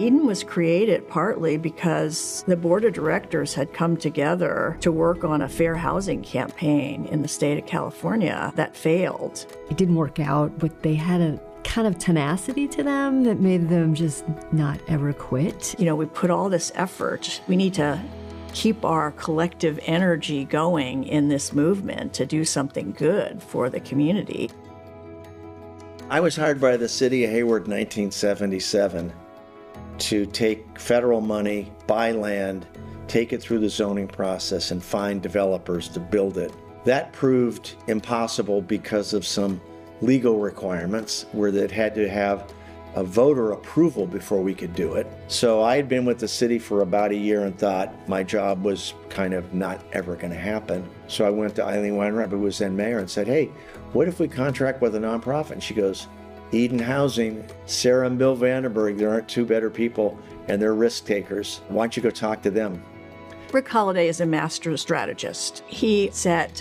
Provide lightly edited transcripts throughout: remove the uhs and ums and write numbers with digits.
Eden was created partly because the board of directors had come together to work on a fair housing campaign in the state of California that failed. It didn't work out, but they had a kind of tenacity to them that made them just not ever quit. You know, we put all this effort. We need to keep our collective energy going in this movement to do something good for the community. I was hired by the city of Hayward in 1977 to take federal money, buy land, take it through the zoning process, and find developers to build it. That proved impossible because of some legal requirements where it had to have a voter approval before we could do it. So I had been with the city for about a year and thought my job was kind of not ever going to happen. So I went to Eileen Weinreb, who was then mayor, and said, hey, what if we contract with a nonprofit? And she goes, Eden Housing, Sarah and Bill Vandenburgh, there aren't two better people, and they're risk takers. Why don't you go talk to them? Rick Holliday is a master strategist. He set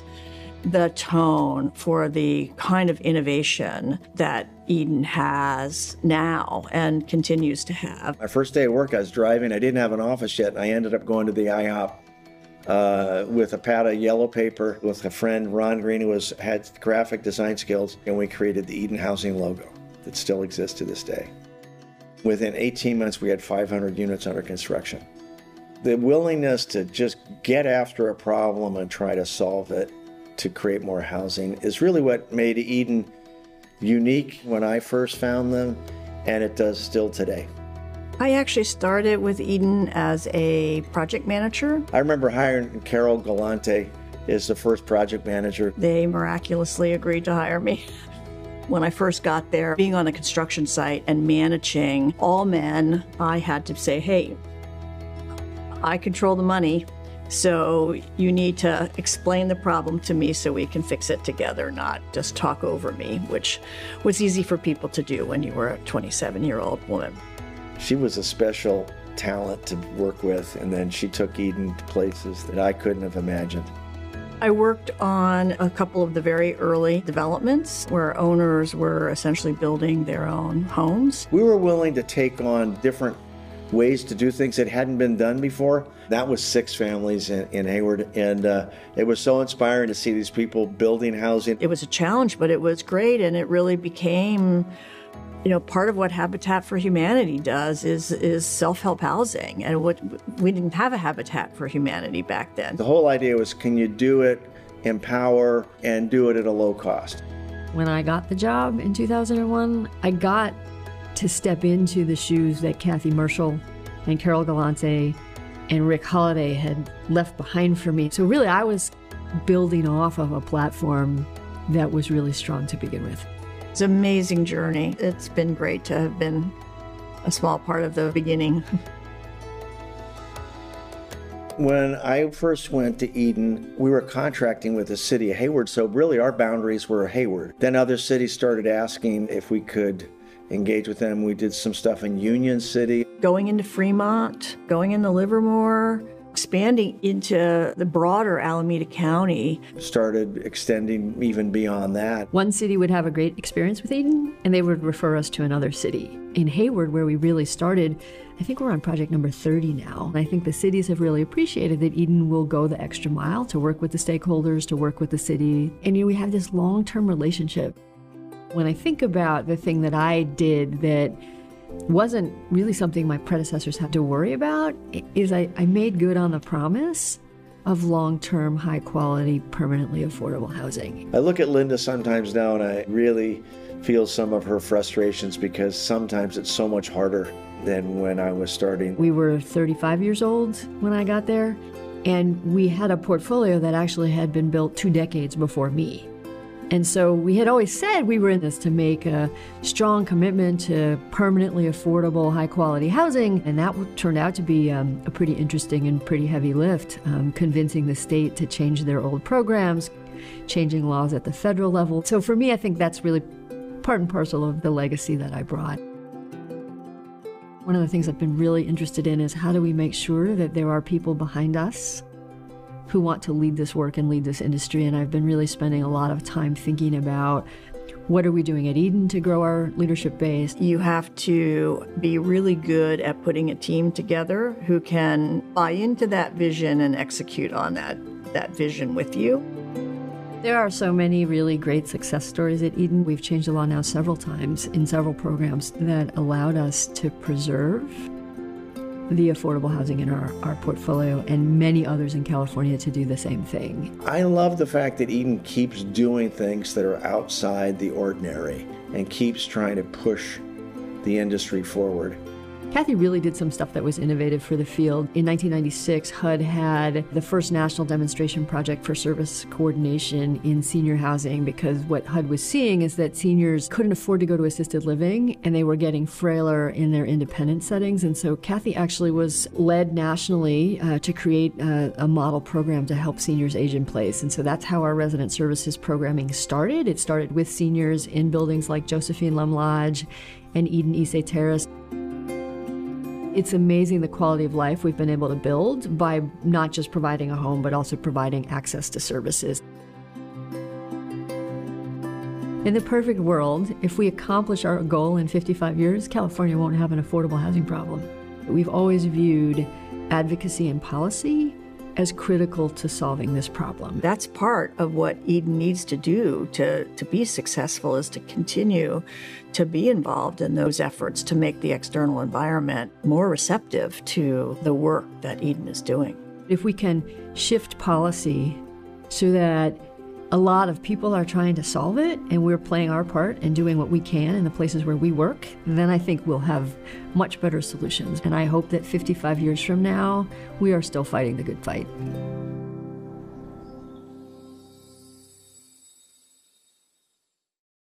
the tone for the kind of innovation that Eden has now and continues to have. My first day of work, I was driving. I didn't have an office yet, and I ended up going to the IHOP with a pad of yellow paper with a friend, Ron Green, who had graphic design skills, and we created the Eden Housing logo that still exists to this day. Within 18 months, we had 500 units under construction. The willingness to just get after a problem and try to solve it to create more housing is really what made Eden unique when I first found them, and it does still today. I actually started with Eden as a project manager. I remember hiring Carol Galante as the first project manager. They miraculously agreed to hire me. When I first got there, being on a construction site and managing all men, I had to say, hey, I control the money, so you need to explain the problem to me so we can fix it together, not just talk over me, which was easy for people to do when you were a 27-year-old woman. She was a special talent to work with, and then she took Eden to places that I couldn't have imagined. I worked on a couple of the very early developments where owners were essentially building their own homes. We were willing to take on different ways to do things that hadn't been done before. That was 6 families in Hayward, and it was so inspiring to see these people building housing. It was a challenge, but it was great, and it really became, you know, part of what Habitat for Humanity does is self-help housing, and we didn't have a Habitat for Humanity back then. The whole idea was, can you do it, empower, and do it at a low cost? When I got the job in 2001, I got to step into the shoes that Kathy Marshall and Carol Galante and Rick Holliday had left behind for me. So really, I was building off of a platform that was really strong to begin with. It's an amazing journey. It's been great to have been a small part of the beginning. When I first went to Eden, we were contracting with the city of Hayward, so really our boundaries were Hayward. Then other cities started asking if we could engage with them. We did some stuff in Union City. Going into Fremont, going into Livermore, expanding into the broader Alameda County. Started extending even beyond that. One city would have a great experience with Eden, and they would refer us to another city. In Hayward, where we really started, I think we're on project number 30 now. I think the cities have really appreciated that Eden will go the extra mile to work with the stakeholders, to work with the city. And we have this long-term relationship. When I think about the thing that I did that wasn't really something my predecessors had to worry about, is I made good on the promise of long-term, high-quality, permanently affordable housing. I look at Linda sometimes now and I really feel some of her frustrations because sometimes it's so much harder than when I was starting. We were 35 years old when I got there, and we had a portfolio that actually had been built 2 decades before me. And so we had always said we were in this to make a strong commitment to permanently affordable, high-quality housing, and that turned out to be a pretty interesting and pretty heavy lift, convincing the state to change their old programs, changing laws at the federal level. So for me, I think that's really part and parcel of the legacy that I brought. One of the things I've been really interested in is how do we make sure that there are people behind us who want to lead this work and lead this industry, and I've been really spending a lot of time thinking about What are we doing at Eden to grow our leadership base? You have to be really good at putting a team together who can buy into that vision and execute on that vision with you. There are so many really great success stories at Eden. We've changed the law now several times in several programs that allowed us to preserve the affordable housing in our portfolio, and many others in California to do the same thing. I love the fact that Eden keeps doing things that are outside the ordinary and keeps trying to push the industry forward. Kathy really did some stuff that was innovative for the field. In 1996, HUD had the first national demonstration project for service coordination in senior housing, because what HUD was seeing is that seniors couldn't afford to go to assisted living and they were getting frailer in their independent settings. And so Kathy actually was led nationally to create a model program to help seniors age in place. And so that's how our resident services programming started. It started with seniors in buildings like Josephine Lum Lodge and Eden Issei Terrace. It's amazing the quality of life we've been able to build by not just providing a home, but also providing access to services. In the perfect world, if we accomplish our goal in 55 years, California won't have an affordable housing problem. We've always viewed advocacy and policy as critical to solving this problem. That's part of what Eden needs to do to be successful, is to continue to be involved in those efforts to make the external environment more receptive to the work that Eden is doing. If we can shift policy so that a lot of people are trying to solve it and we're playing our part and doing what we can in the places where we work, then I think we'll have much better solutions. And I hope that 55 years from now, we are still fighting the good fight.